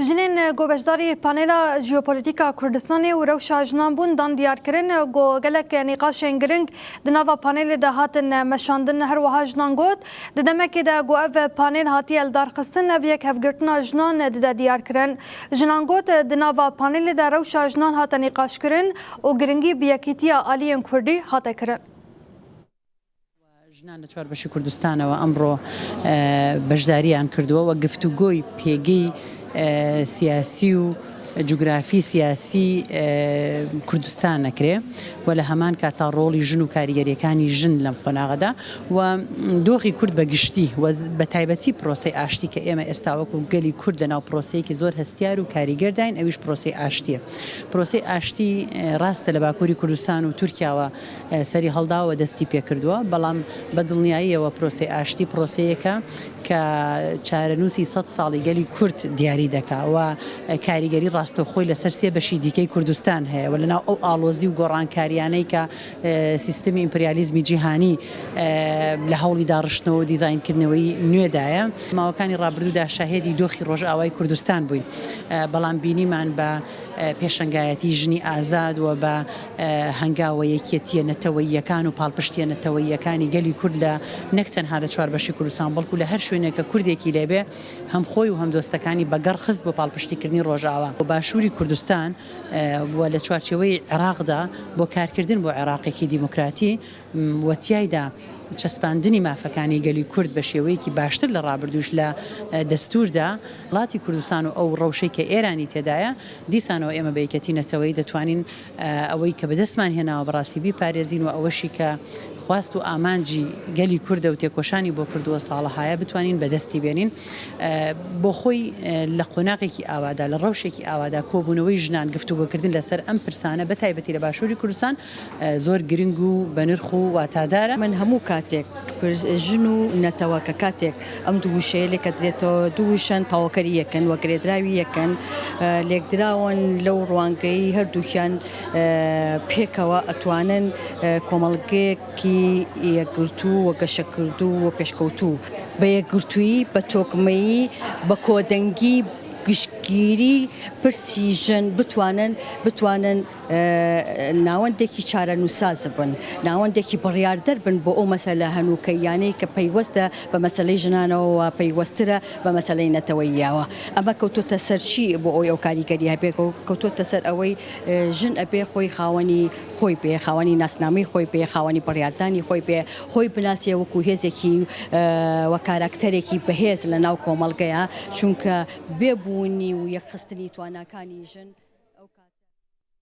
جنین گوبشداری پانیلا ژئوپلیتیکا کوردستان و روشا جنان بون دان دیار کرن گو گلک نقاشین گرنگ دنوا پانیل ده هاتن مشاندن هر وها جنان گوت ددمک ده گو اف پانیل هاتی الدار قسن اف یک هفگرتنا جنان ده دیار کرن جنان گوت دنوا پانیل ده روشا جنان هات نقاش کرن و گرنگی بیاکیتیا آلین کوردی هات کرن ژنان لە چواربەشی کوردستانەوە ئەمڕۆ بەشداریان کردووە و گفتوگۆی پێگەی سیاسی و جوگرافی سیاسی کوردستان نەکرێ و لە هەمان کاتا ڕۆڵی ژن و کاریگەریەکانی ژن لەم قۆناغەدا و دۆخی کورد بەگشتی و بە تایبەتی پرۆسەی ئاشتی کە ئێمە ئێستا وەکو گەلی کورد لەناو پرۆسەیەکی زۆر هەستیار و کاریگەرداین ئەویش پرۆسەی ئاشتیە. پرۆسەی ئاشتی ڕاستە لە باکووری کوردستان و تورکیاوە سەری هەڵداوە دەستی پێکردووە، بەڵام بە دڵنیاییەوە پرۆسەی ئاشتی پرۆسەیەکە کە چارەنووسی 100 ساڵی گەلی کورد دیاری دەکا و کاریگەری ڕاستەوخۆی لەسەر سێ بەشی دیکەی کوردستان هەیە و لەناو ئەو ئاڵۆزی و گۆڕانکاریانەی کە سیستمی ئیمپریالیزمی جیهانی لە هەوڵی داڕشتنەوە و دیزاینکردنەوەی نوێدایە. ماوەکانی ڕابردوودا شاهێدی دۆخی ڕۆژئاوای کوردستان بووین، بەڵام بینیمان بە پێشەنگایەتی ژنی ئازاد و بە هەنگاوە یەکێتیە نەتەوەییەکان و پاڵپشتیە نەتەوەییەکانی گەلی کورد لە نەک تەنها لە چواربەشی کوردستان بەڵکو لە هەر شوێنێکە کوردێکی لێبێ هەم خۆی و هەم دۆستەکانی بەگەڕ خست بۆ پاڵپشتیکردنی ڕۆژئاوا و باشووری کوردستان و لە چوارچێوەی عێراقدا بۆ کارکردن بۆ عێراقێکی دیموکراتی و تیایدا چەسپاندنی مافەکانی گەلی کورد بە شێوەیەکی باشتر لە ڕابردوش لە دەستوردا وڵاتی کوردستان و ئەو ڕەوشەی کە ئێرانی تێدایە دیسانەوە ئێمە بە یەکەتی نەتەوەی دەتوانین ئەوەی کە بەدەستمان هێناوە بەڕاستی بیپارێزین و ئەوەشی کە خواست و ئامانجی گەلی کوردە و تێکۆشانی بۆ کردووە ساڵەهایە بتوانین بەدەستی بێنین بۆ خۆی لە قۆناغێکی ئاوادا لە ڕەوشێکی ئاوادا کۆبوونەوەی ژنان گفتوگۆکردن لەسەر ئەم پرسانە بە تایبەتی لە باشووری کوردستان زۆر گرنگ و بەنرخ و واتادارە. من هەموو کاتێک ژن و نەتەوە کە کاتێک ئەم دوو شەیە لێکە درێتەوە دووشەن تاواکەری یەکەن وە گرێدراوی یەکەن لێکدراون لەو ڕوانگەی هەردووکیان پێکەوە ئەتوانن کۆمەڵگەیەکی یەکگرتوو و گەشەکردوو و پێشکەوتوو بە یەکگرتووی بە تۆکمەیی بە کۆدەنگی گشتگیری پرسی ژن بتوانن ناوەندێکی چارەنووساز بن، ناوەندێکی بڕیاردەر بن بۆ ئەو مەسەلە هەنووکەیانەی کە پەیوەستە بە مەسەلەی ژنانەوە پەیوەسترە بە مەسەلەی نەتەوەییەوە. ئەمە کەوتۆتە سەر چی بۆ ئەوی ئەو کاریگەری هەبێ کەوتۆتە سەر ئەوەی ژن ئەبێ خۆی خاوەنی خۆی بێ، خاوەنی ناسنامەی خۆی بێ، خاوەنی بڕیاردانی خۆی بێ، خۆی بناسیە وەکو هێزێکی وە کارکتەرێکی بەهێز لە ناو کۆمەڵگەیە، چونکە بێبوونی و یەکخستنی تواناکانی ژن